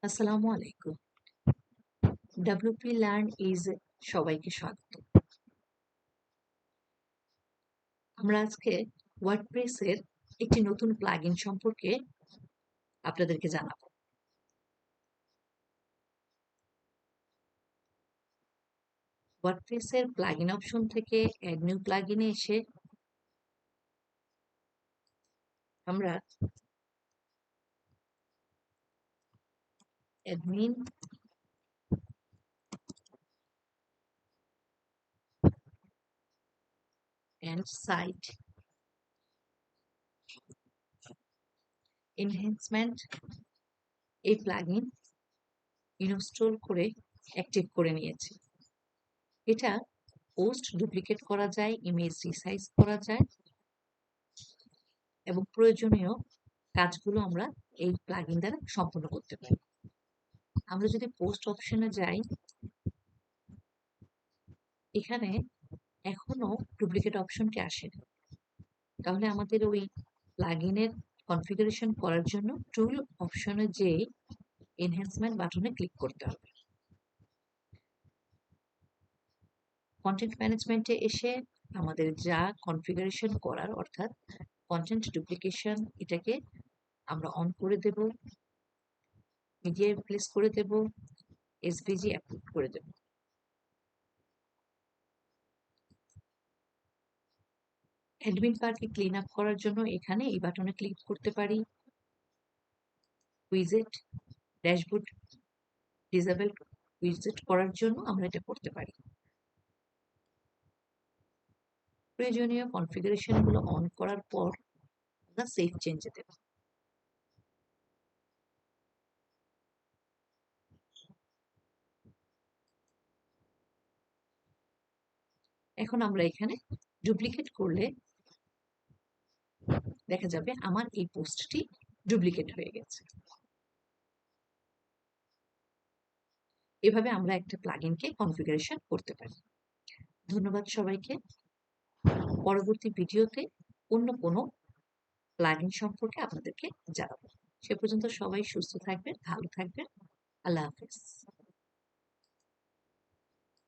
আসসালামু আলাইকুম। WP learn is সবাইকে স্বাগত। আমরা আজকে ওয়ার্ডপ্রেস এর একটি নতুন প্লাগইন সম্পর্কে আপনাদেরকে জানাবো। ওয়ার্ডপ্রেস এর প্লাগইন অপশন থেকে অ্যাড নিউ প্লাগইনে এসে আমরা অ্যাডমিন অ্যান্ড সাইট এনহ্যান্সমেন্ট এই প্লাগইন ইনস্টল করে অ্যাক্টিভ করে নিয়েছি। এটা পোস্ট ডুপ্লিকেট করা যায়, ইমেজ রিসাইজ করা যায় এবং প্রয়োজনীয় কাজগুলো আমরা এই প্লাগইন দ্বারা সম্পন্ন করতে পারি। আমরা যদি পোস্ট অপশনে যাই, এখানে এখনো ডুপ্লিকেট অপশনটি আসেনি। তাহলে আমাদের ওই প্লাগইনের কনফিগারেশন করার জন্য টুল অপশনে যেয়ে এনহ্যান্সমেন্ট বাটনে ক্লিক করতে হবে। কন্টেন্ট ম্যানেজমেন্টে এসে আমাদের যা কনফিগারেশন করার, অর্থাৎ কন্টেন্ট ডুপ্লিকেশন, এটাকে আমরা অন করে দেব, মিডিয়া রিপ্লেস করে দেব, এসভিজি অ্যাপ্রুভ করে দেব। অ্যাডমিন পার্কে ক্লিন আপ করার জন্য এখানে এই বাটনে ক্লিক করতে পারি। উইজেট ড্যাশবোর্ড ডিসেবল উইজেট করার জন্য আমরা এটা করতে পারি। প্রয়োজনীয় কনফিগারেশন গুলো অন করার পর আমরা সেভ চেঞ্জে দেব। এখন আমরা এখানে ডুপ্লিকেট করলে দেখা যাবে আমার এই পোস্টটি ডুপ্লিকেট হয়ে গেছে। এভাবে আমরা একটা প্লাগইনকে কনফিগারেশন করতে পারি। ধন্যবাদ সবাইকে। পরবর্তী ভিডিওতে অন্য কোনো প্লাগইন সম্পর্কে আপনাদেরকে জানাবো। সে পর্যন্ত সবাই সুস্থ থাকবেন, ভালো থাকবেন। আল্লাহ হাফেজ।